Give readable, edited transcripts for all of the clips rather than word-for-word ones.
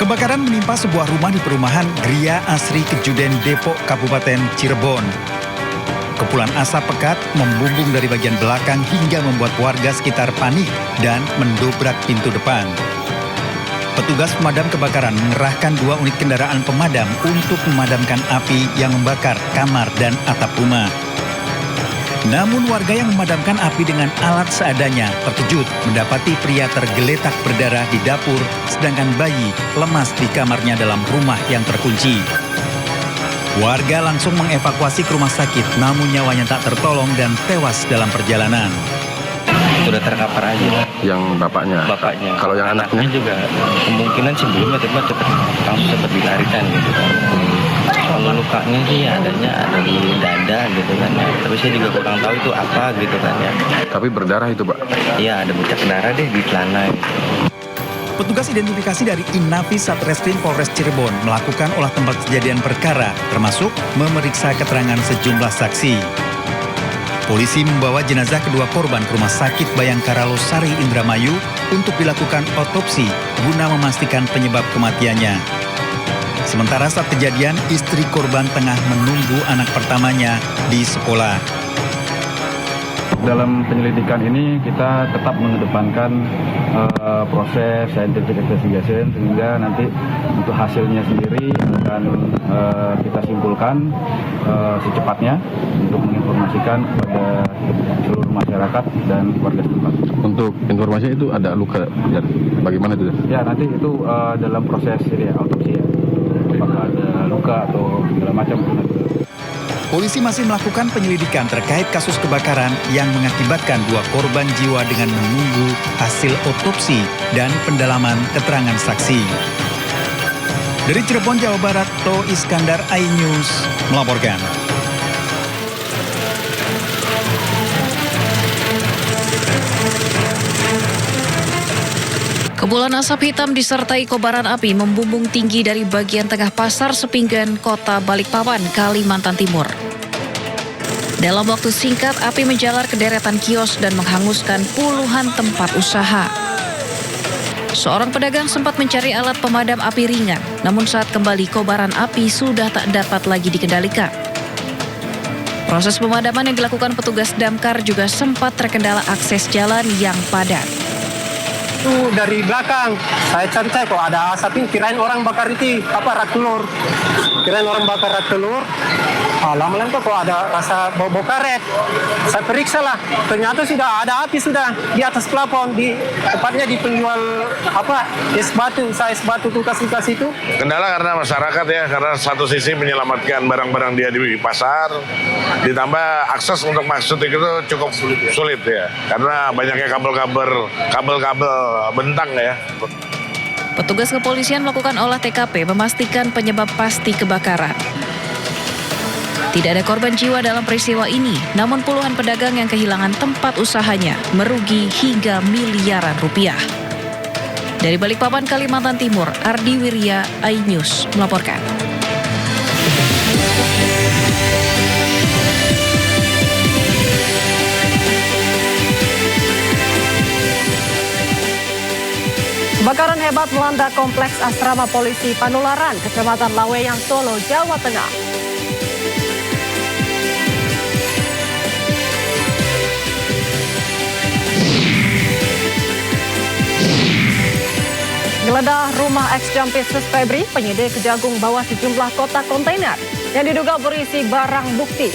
Kebakaran menimpa sebuah rumah di perumahan Gria Asri Kejuden Depok, Kabupaten Cirebon. Kepulan asap pekat membumbung dari bagian belakang hingga membuat warga sekitar panik dan mendobrak pintu depan. Petugas pemadam kebakaran mengerahkan 2 unit kendaraan pemadam untuk memadamkan api yang membakar kamar dan atap rumah. Namun warga yang memadamkan api dengan alat seadanya terkejut mendapati pria tergeletak berdarah di dapur, sedangkan bayi lemas di kamarnya dalam rumah yang terkunci. Warga langsung mengevakuasi ke rumah sakit, namun nyawanya tak tertolong dan tewas dalam perjalanan. Sudah terkapar aja. Yang bapaknya? Bapaknya. Kalau yang anaknya juga kemungkinan sebelumnya langsung sempat dilarikan gitu kan. Kalau lukanya sih adanya ada di dada gitu kan ya. Tapi saya juga kurang tahu itu apa gitu kan ya. Tapi berdarah itu, Pak? Iya, ada bercak darah deh di celana gitu. Petugas identifikasi dari Inafis Satreskrim Polres Cirebon melakukan olah tempat kejadian perkara, termasuk memeriksa keterangan sejumlah saksi. Polisi membawa jenazah kedua korban ke Rumah Sakit Bayangkara Losari Indramayu untuk dilakukan otopsi guna memastikan penyebab kematiannya. Sementara saat kejadian, istri korban tengah menunggu anak pertamanya di sekolah. Dalam penyelidikan ini kita tetap mengedepankan proses scientific investigation, sehingga nanti untuk hasilnya sendiri akan kita simpulkan secepatnya untuk menginformasikan kepada seluruh masyarakat dan warga setempat. Untuk informasi itu ada luka, ya, bagaimana itu? Ya, nanti itu dalam proses ini autopsi ya, apakah ada luka atau segala macam. Polisi masih melakukan penyelidikan terkait kasus kebakaran yang mengakibatkan 2 korban jiwa dengan menunggu hasil otopsi dan pendalaman keterangan saksi. Dari Cirebon, Jawa Barat, To Iskandar, iNews melaporkan. Kepulan asap hitam disertai kobaran api membumbung tinggi dari bagian tengah pasar Sepinggan, Kota Balikpapan, Kalimantan Timur. Dalam waktu singkat, api menjalar ke deretan kios dan menghanguskan puluhan tempat usaha. Seorang pedagang sempat mencari alat pemadam api ringan, namun saat kembali kobaran api sudah tak dapat lagi dikendalikan. Proses pemadaman yang dilakukan petugas damkar juga sempat terkendala akses jalan yang padat. Itu dari belakang saya cari kok ada asap ini, kirain orang bakar itu rak telur, lama-lama kok ada rasa bau karet. Saya periksa lah, ternyata sudah ada api sudah di atas plafon, di tepatnya di penjual es batu kulkas itu. Kendala karena masyarakat ya, karena satu sisi menyelamatkan barang-barang dia di pasar, ditambah akses untuk masuk itu cukup sulit ya, karena banyaknya kabel-kabel bentang ya. Petugas kepolisian melakukan olah TKP memastikan penyebab pasti kebakaran. Tidak ada korban jiwa dalam peristiwa ini, namun puluhan pedagang yang kehilangan tempat usahanya merugi hingga miliaran rupiah. Dari Balikpapan, Kalimantan Timur, Ardi Wirya, iNews melaporkan. Kebakaran hebat melanda kompleks asrama polisi Panularan, Kecamatan Laweyang, Solo, Jawa Tengah. Geledah rumah ex-Jampisus Febri, penyidik Kejagung bawa sejumlah kotak kontainer yang diduga berisi barang bukti.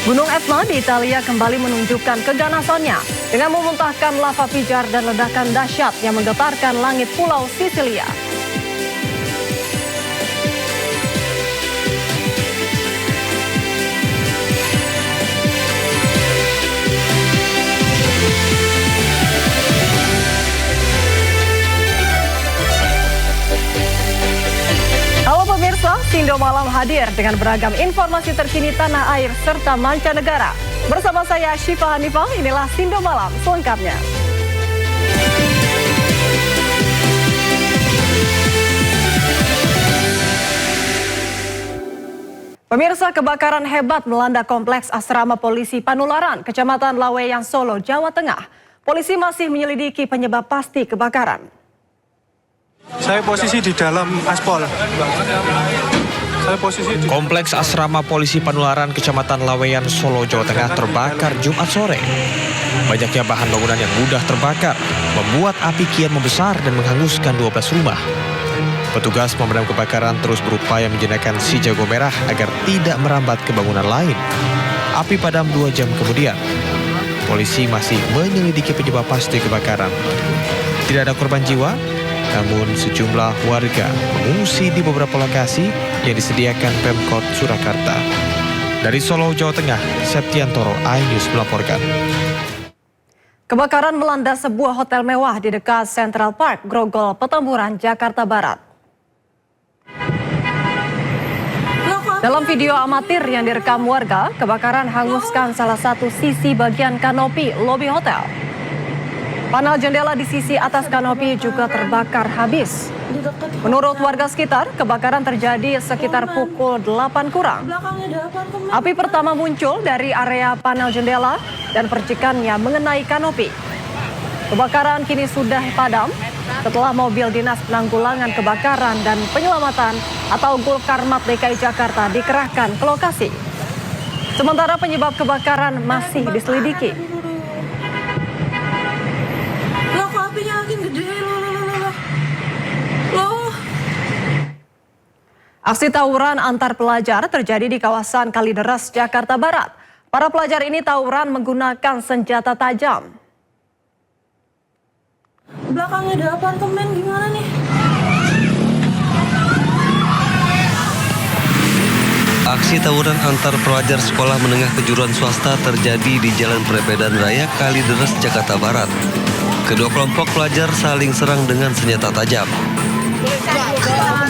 Gunung Etna di Italia kembali menunjukkan keganasannya dengan memuntahkan lava pijar dan ledakan dahsyat yang menggetarkan langit Pulau Sisilia. Sindo Malam hadir dengan beragam informasi terkini tanah air serta mancanegara. Bersama saya Syifa Hanifah, inilah Sindo Malam selengkapnya. Pemirsa, kebakaran hebat melanda kompleks asrama polisi Panularan, Kecamatan Laweyan, Solo, Jawa Tengah. Polisi masih menyelidiki penyebab pasti kebakaran. Saya posisi di dalam aspal. Kompleks asrama polisi Panularan, Kecamatan Laweyan, Solo, Jawa Tengah terbakar Jumat sore. Banyaknya bahan bangunan yang mudah terbakar membuat api kian membesar dan menghanguskan 12 rumah. Petugas pemadam kebakaran terus berupaya menjinakkan si jago merah agar tidak merambat ke bangunan lain. Api padam 2 jam kemudian. Polisi masih menyelidiki penyebab pasti kebakaran. Tidak ada korban jiwa, namun sejumlah warga mengungsi di beberapa lokasi yang disediakan Pemkot Surakarta. Dari Solo, Jawa Tengah, Septiantoro, iNews melaporkan. Kebakaran melanda sebuah hotel mewah di dekat Central Park, Grogol, Petamburan, Jakarta Barat. Dalam video amatir yang direkam warga, kebakaran hanguskan salah satu sisi bagian kanopi lobi hotel. Panel jendela di sisi atas kanopi juga terbakar habis. Menurut warga sekitar, kebakaran terjadi sekitar pukul 8 kurang. Api pertama muncul dari area panel jendela dan percikannya mengenai kanopi. Kebakaran kini sudah padam setelah mobil Dinas Penanggulangan Kebakaran dan Penyelamatan atau Gulkarmat DKI Jakarta dikerahkan ke lokasi. Sementara penyebab kebakaran masih diselidiki. Loh, kok apinya makin gede? Loh. Aksi tawuran antar pelajar terjadi di kawasan Kalideres, Jakarta Barat. Para pelajar ini tawuran menggunakan senjata tajam. Belakangnya ada apartemen, gimana nih? Aksi tawuran antar pelajar sekolah menengah kejuruan swasta terjadi di Jalan Perepedan Raya Kalideres, Jakarta Barat. Kedua kelompok pelajar saling serang dengan senjata tajam.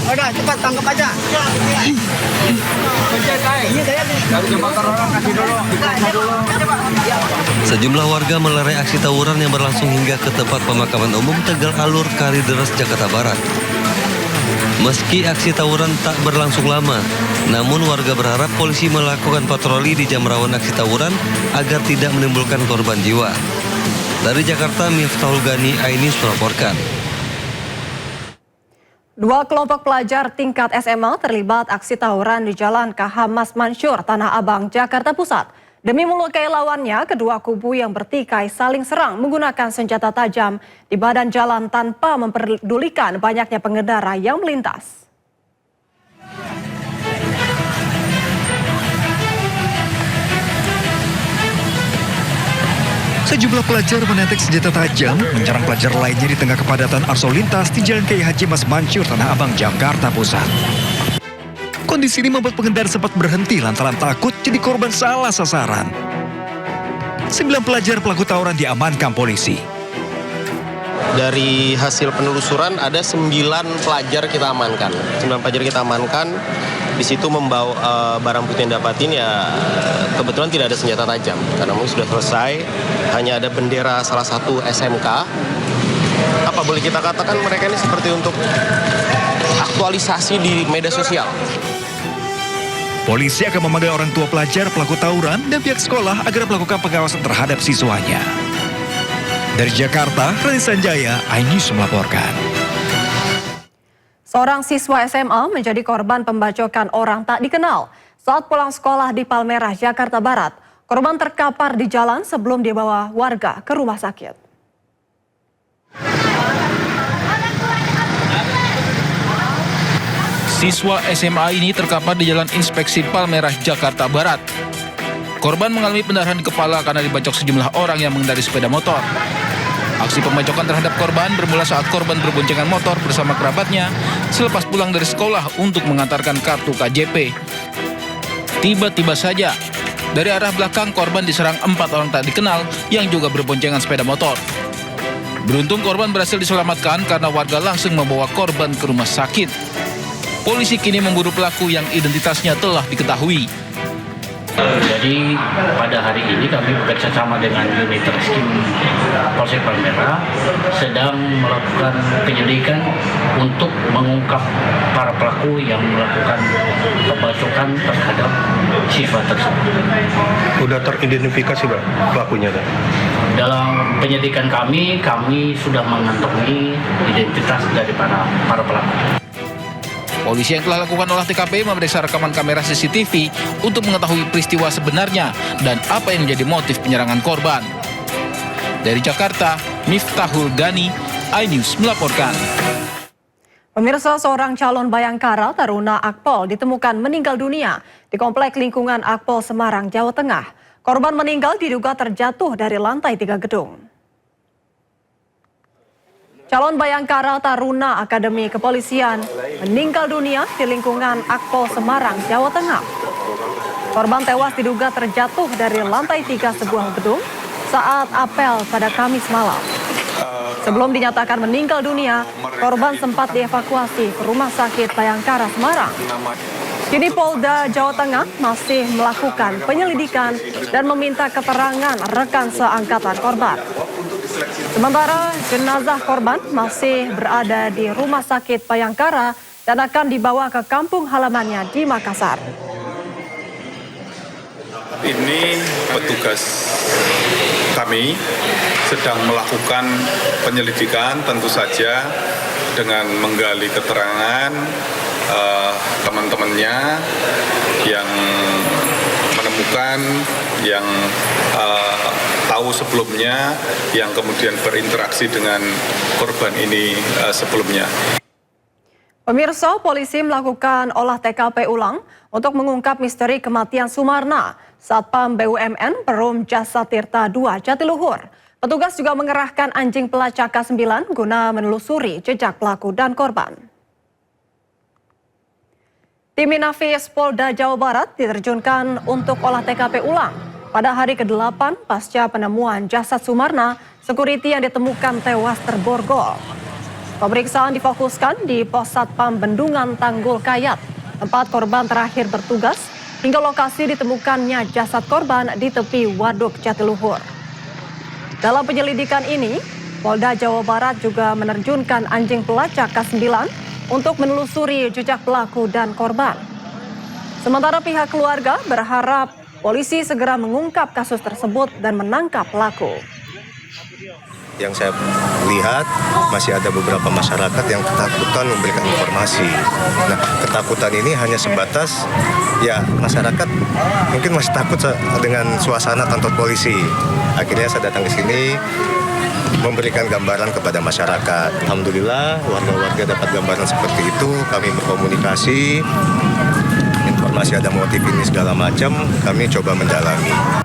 Udah, cepat tangkap aja. Sejumlah warga melerai aksi tawuran yang berlangsung hingga ke tempat pemakaman umum Tegal Alur, Kalideres, Jakarta Barat. Meski aksi tawuran tak berlangsung lama, namun warga berharap polisi melakukan patroli di jam rawan aksi tawuran agar tidak menimbulkan korban jiwa. Dari Jakarta, Miftahul Gani, iNews melaporkan. Dua kelompok pelajar tingkat SMA terlibat aksi tawuran di Jalan KH Mas Mansur, Tanah Abang, Jakarta Pusat. Demi melukai lawannya, kedua kubu yang bertikai saling serang menggunakan senjata tajam di badan jalan tanpa memperdulikan banyaknya pengendara yang melintas. Sejumlah pelajar menetek senjata tajam menyerang pelajar lainnya di tengah kepadatan arus lalu lintas di Jalan Kiai Haji Mas Mansur, Tanah Abang, Jakarta Pusat. Kondisi ini membuat pengendara sempat berhenti lantaran takut jadi korban salah sasaran. 9 pelajar pelaku tawuran diamankan polisi. Dari hasil penelusuran ada 9 pelajar kita amankan. 9 pelajar kita amankan. Di situ membawa barang bukti yang dapatin ya kebetulan tidak ada senjata tajam. Karena mungkin sudah selesai, hanya ada bendera salah satu SMK. Apa boleh kita katakan mereka ini seperti untuk aktualisasi di media sosial. Polisi akan memanggil orang tua pelajar pelaku tawuran dan pihak sekolah agar melakukan pengawasan terhadap siswanya. Dari Jakarta, Rani Sanjaya, iNews melaporkan. Seorang siswa SMA menjadi korban pembacokan orang tak dikenal saat pulang sekolah di Palmerah, Jakarta Barat. Korban terkapar di jalan sebelum dibawa warga ke rumah sakit. Siswa SMA ini terkapar di Jalan Inspeksi Palmerah, Jakarta Barat. Korban mengalami pendarahan di kepala karena dibacok sejumlah orang yang mengendarai sepeda motor. Aksi pembacokan terhadap korban bermula saat korban berboncengan motor bersama kerabatnya selepas pulang dari sekolah untuk mengantarkan kartu KJP. Tiba-tiba saja, dari arah belakang korban diserang 4 orang tak dikenal yang juga berboncengan sepeda motor. Beruntung korban berhasil diselamatkan karena warga langsung membawa korban ke rumah sakit. Polisi kini memburu pelaku yang identitasnya telah diketahui. Jadi pada hari ini kami bekerja sama dengan unit Reskrim Polsek Palmerah sedang melakukan penyelidikan untuk mengungkap para pelaku yang melakukan pembacokan terhadap siswa tersebut. Sudah teridentifikasi Pak pelakunya? Dalam penyelidikan kami sudah mengantongi identitas dari para pelaku. Polisi yang telah lakukan olah TKP memeriksa rekaman kamera CCTV untuk mengetahui peristiwa sebenarnya dan apa yang menjadi motif penyerangan korban. Dari Jakarta, Miftahul Gani, iNews melaporkan. Pemirsa, seorang calon Bayangkara Taruna Akpol ditemukan meninggal dunia di komplek lingkungan Akpol Semarang, Jawa Tengah. Korban meninggal diduga terjatuh dari lantai 3 gedung. Calon Bayangkara Taruna Akademi Kepolisian meninggal dunia di lingkungan Akpol Semarang, Jawa Tengah. Korban tewas diduga terjatuh dari lantai 3 sebuah gedung saat apel pada Kamis malam. Sebelum dinyatakan meninggal dunia, korban sempat dievakuasi ke Rumah Sakit Bayangkara Semarang. Kini Polda Jawa Tengah masih melakukan penyelidikan dan meminta keterangan rekan seangkatan korban. Sementara jenazah korban masih berada di Rumah Sakit Bayangkara dan akan dibawa ke kampung halamannya di Makassar. Ini petugas kami sedang melakukan penyelidikan, tentu saja dengan menggali keterangan teman-temannya yang menemukan, yang tahu sebelumnya, yang kemudian berinteraksi dengan korban ini sebelumnya. Pemirsa, polisi melakukan olah TKP ulang untuk mengungkap misteri kematian Sumarna, Satpam BUMN Perum Jasa Tirta II Jatiluhur. Petugas juga mengerahkan anjing pelacak K9 guna menelusuri jejak pelaku dan korban. Tim Inafis Polda Jawa Barat diterjunkan untuk olah TKP ulang. Pada hari ke-8 pasca penemuan jasad Sumarna, sekuriti yang ditemukan tewas terborgol. Pemeriksaan difokuskan di Pos Satpam Bendungan Tanggul Kayat, tempat korban terakhir bertugas, hingga lokasi ditemukannya jasad korban di tepi Waduk Jatiluhur. Dalam penyelidikan ini, Polda Jawa Barat juga menerjunkan anjing pelacak K9 untuk menelusuri jejak pelaku dan korban. Sementara pihak keluarga berharap polisi segera mengungkap kasus tersebut dan menangkap pelaku. Yang saya lihat masih ada beberapa masyarakat yang ketakutan memberikan informasi. Nah, ketakutan ini hanya sebatas ya masyarakat mungkin masih takut dengan suasana kantor polisi. Akhirnya saya datang ke sini memberikan gambaran kepada masyarakat. Alhamdulillah warga-warga dapat gambaran seperti itu. Kami berkomunikasi, informasi ada motif ini segala macam, kami coba mendalami.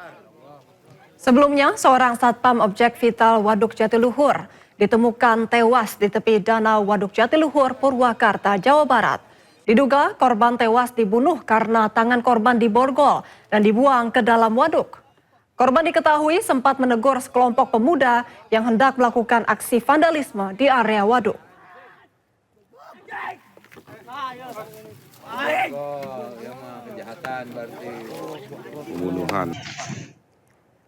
Sebelumnya, seorang satpam objek vital Waduk Jatiluhur ditemukan tewas di tepi danau Waduk Jatiluhur, Purwakarta, Jawa Barat. Diduga korban tewas dibunuh karena tangan korban diborgol dan dibuang ke dalam waduk. Korban diketahui sempat menegur sekelompok pemuda yang hendak melakukan aksi vandalisme di area waduk. Pembunuhan.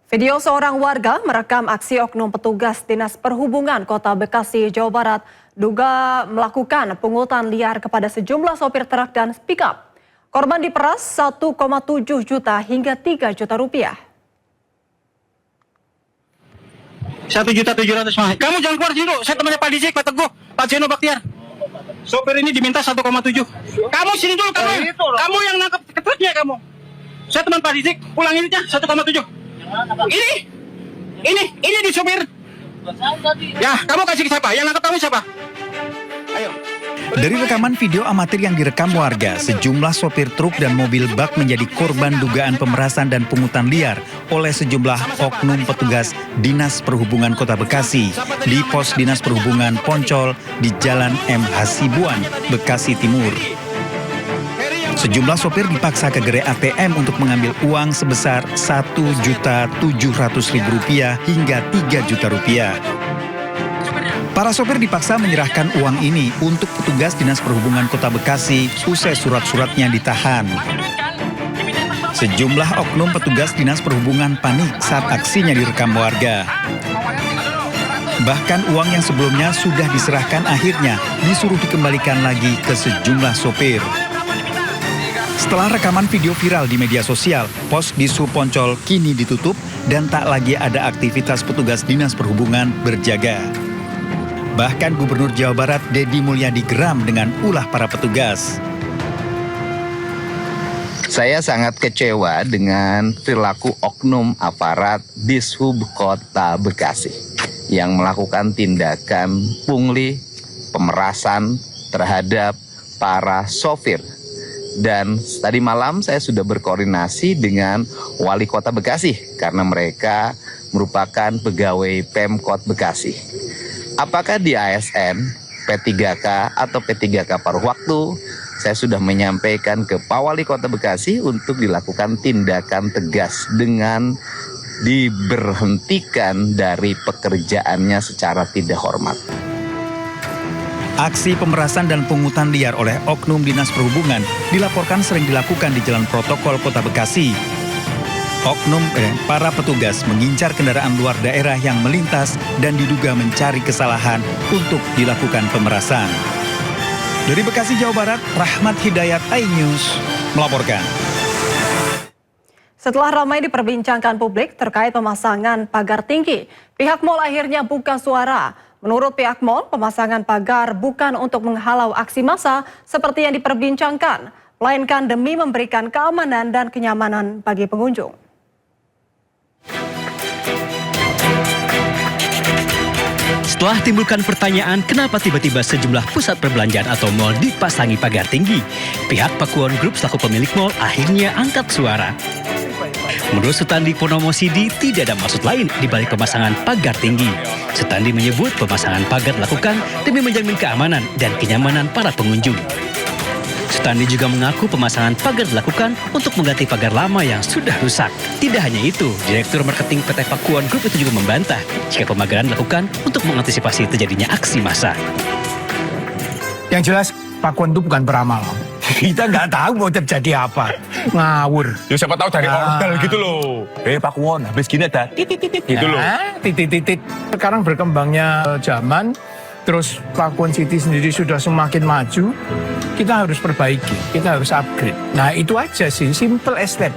Video seorang warga merekam aksi oknum petugas Dinas Perhubungan Kota Bekasi, Jawa Barat duga melakukan pungutan liar kepada sejumlah sopir truk dan pick-up. Korban diperas 1,7 juta hingga 3 juta rupiah. 1.700.000 mah. Kamu jangan keluar dulu. Saya temannya Pak Dizik, Pak Teguh, Pak Zeno Baktiar. Sopir ini diminta 1,7. Kamu sini dulu, kamu yang nangkep truknya kamu. Saya teman Pak Dizik, pulang ini aja 1,7. Ini di sopir. Ya, kamu kasih ke siapa? Yang nangkep kamu siapa? Ayo. Dari rekaman video amatir yang direkam warga, sejumlah sopir truk dan mobil bak menjadi korban dugaan pemerasan dan pungutan liar oleh sejumlah oknum petugas Dinas Perhubungan Kota Bekasi di Pos Dinas Perhubungan Poncol di Jalan M. Hasibuan, Bekasi Timur. Sejumlah sopir dipaksa ke gerai ATM untuk mengambil uang sebesar Rp1.700.000 hingga Rp3 juta. Para sopir dipaksa menyerahkan uang ini untuk petugas Dinas Perhubungan Kota Bekasi usai surat-suratnya ditahan. Sejumlah oknum petugas Dinas Perhubungan panik saat aksinya direkam warga. Bahkan uang yang sebelumnya sudah diserahkan akhirnya disuruh dikembalikan lagi ke sejumlah sopir. Setelah rekaman video viral di media sosial, pos di Sub Poncol kini ditutup dan tak lagi ada aktivitas petugas Dinas Perhubungan berjaga. Bahkan Gubernur Jawa Barat Deddy Mulyadi geram dengan ulah para petugas. Saya sangat kecewa dengan perilaku oknum aparat Dishub Kota Bekasi yang melakukan tindakan pungli, pemerasan terhadap para sopir. Dan tadi malam saya sudah berkoordinasi dengan Wali Kota Bekasi karena mereka merupakan pegawai Pemkot Bekasi. Apakah di ASN, P3K atau P3K paruh waktu, saya sudah menyampaikan ke Pak Wali Kota Bekasi untuk dilakukan tindakan tegas dengan diberhentikan dari pekerjaannya secara tidak hormat. Aksi pemerasan dan pungutan liar oleh oknum Dinas Perhubungan dilaporkan sering dilakukan di Jalan Protokol Kota Bekasi. Para petugas mengincar kendaraan luar daerah yang melintas dan diduga mencari kesalahan untuk dilakukan pemerasan. Dari Bekasi, Jawa Barat, Rahmat Hidayat, iNews melaporkan. Setelah ramai diperbincangkan publik terkait pemasangan pagar tinggi, pihak mal akhirnya buka suara. Menurut pihak mal, pemasangan pagar bukan untuk menghalau aksi massa seperti yang diperbincangkan, melainkan demi memberikan keamanan dan kenyamanan bagi pengunjung. Setelah timbulkan pertanyaan kenapa tiba-tiba sejumlah pusat perbelanjaan atau mal dipasangi pagar tinggi, pihak Pakuwon Group selaku pemilik mal akhirnya angkat suara. Menurut Sutandi Purnomo Sidi, tidak ada maksud lain di balik pemasangan pagar tinggi. Sutandi menyebut pemasangan pagar dilakukan demi menjamin keamanan dan kenyamanan para pengunjung. Sutandi juga mengaku pemasangan pagar dilakukan untuk mengganti pagar lama yang sudah rusak. Tidak hanya itu, Direktur Marketing PT Pakuwon Group itu juga membantah jika pemagaran dilakukan untuk mengantisipasi terjadinya aksi massa. Yang jelas, Pakuwon itu bukan beramal. Kita nggak tahu mau terjadi apa. Ngawur. Ya siapa tahu dari ordal gitu loh. Pakuwon, habis gini ada titit-titit gitu loh. Titit-titit. Sekarang berkembangnya zaman, terus Pakuwon City sendiri sudah semakin maju, kita harus perbaiki, kita harus upgrade. Nah itu aja sih, simple as that.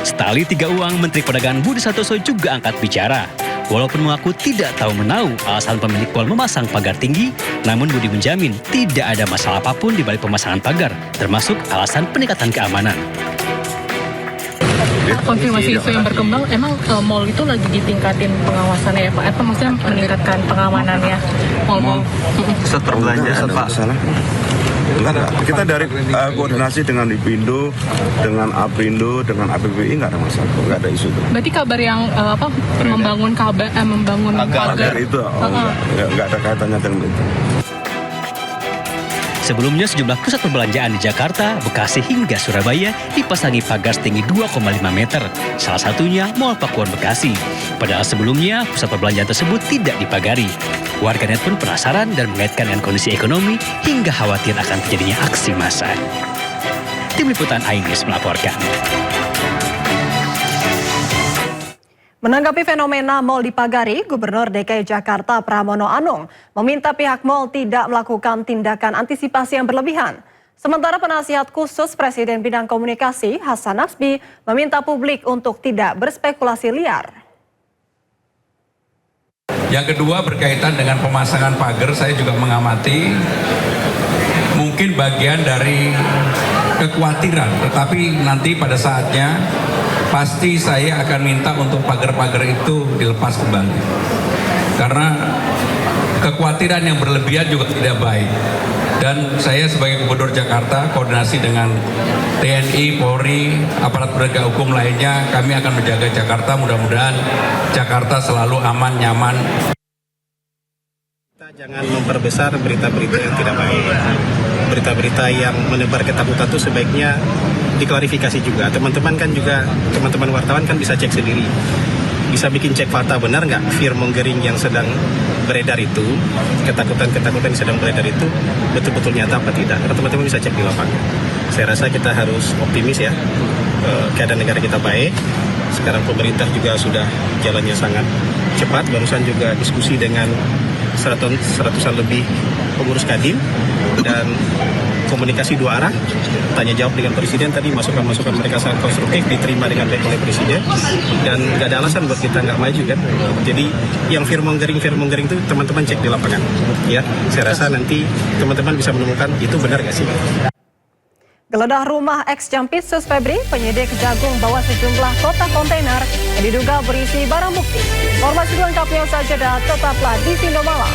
Setali tiga uang, Menteri Perdagangan Budi Santoso juga angkat bicara. Walaupun mengaku tidak tahu menau alasan pemilik mal memasang pagar tinggi, namun Budi menjamin tidak ada masalah apapun di balik pemasangan pagar, termasuk alasan peningkatan keamanan. Konfirmasi isu yang berkembang, emang mal itu lagi ditingkatin pengawasannya ya Pak? Apa maksudnya meningkatkan pengamanannya mal-mal? Pusat perbelanjaan Pak. Enggak. Kita dari koordinasi dengan Dipindo, dengan Aprindo, dengan APBI nggak ada masalah, nggak ada isu itu. Berarti kabar yang membangun pagar itu nggak ada kaitannya dengan itu. Sebelumnya sejumlah pusat perbelanjaan di Jakarta, Bekasi hingga Surabaya dipasangi pagar setinggi 2,5 meter. Salah satunya Mall Pakuwon Bekasi. Padahal sebelumnya pusat perbelanjaan tersebut tidak dipagari. Warganet pun penasaran dan mengaitkan dengan kondisi ekonomi hingga khawatir akan terjadinya aksi massa. Tim Liputan iNews melaporkan. Menanggapi fenomena mal dipagari, Gubernur DKI Jakarta Pramono Anung meminta pihak mal tidak melakukan tindakan antisipasi yang berlebihan. Sementara penasihat khusus Presiden Bidang Komunikasi Hasan Nasbi meminta publik untuk tidak berspekulasi liar. Yang kedua berkaitan dengan pemasangan pagar, saya juga mengamati mungkin bagian dari kekhawatiran, tetapi nanti pada saatnya pasti saya akan minta untuk pagar-pagar itu dilepas kembali. Karena kekhawatiran yang berlebihan juga tidak baik. Dan saya sebagai Gubernur Jakarta, koordinasi dengan TNI, Polri, aparat penegak hukum lainnya, kami akan menjaga Jakarta. Mudah-mudahan Jakarta selalu aman, nyaman. Kita jangan memperbesar berita-berita yang tidak baik. Berita-berita yang menebar ketakutan itu sebaiknya diklarifikasi juga. Teman-teman kan juga, teman-teman wartawan kan bisa cek sendiri. Bisa bikin cek fakta, benar nggak fear-mongering yang sedang beredar itu, ketakutan-ketakutan yang sedang beredar itu betul-betul nyata apa tidak. Karena teman-teman bisa cek di lapangan. Saya rasa kita harus optimis ya. Keadaan negara kita baik. Sekarang pemerintah juga sudah jalannya sangat cepat. Barusan juga diskusi dengan seratusan lebih pengurus Kadin dan komunikasi dua arah, tanya jawab dengan Presiden tadi, masukan-masukan mereka sangat konstruktif, diterima dengan baik oleh Presiden, dan nggak ada alasan buat kita nggak maju kan. Jadi yang firmongering itu teman-teman cek di lapangan, ya. Saya rasa nanti teman-teman bisa menemukan itu benar nggak sih. Geledah rumah ex-Jampitsus Febri, penyidik Kejagung bawa sejumlah kotak kontainer yang diduga berisi barang bukti. Informasi lengkapnya saja dan tetaplah di Sindo Malam.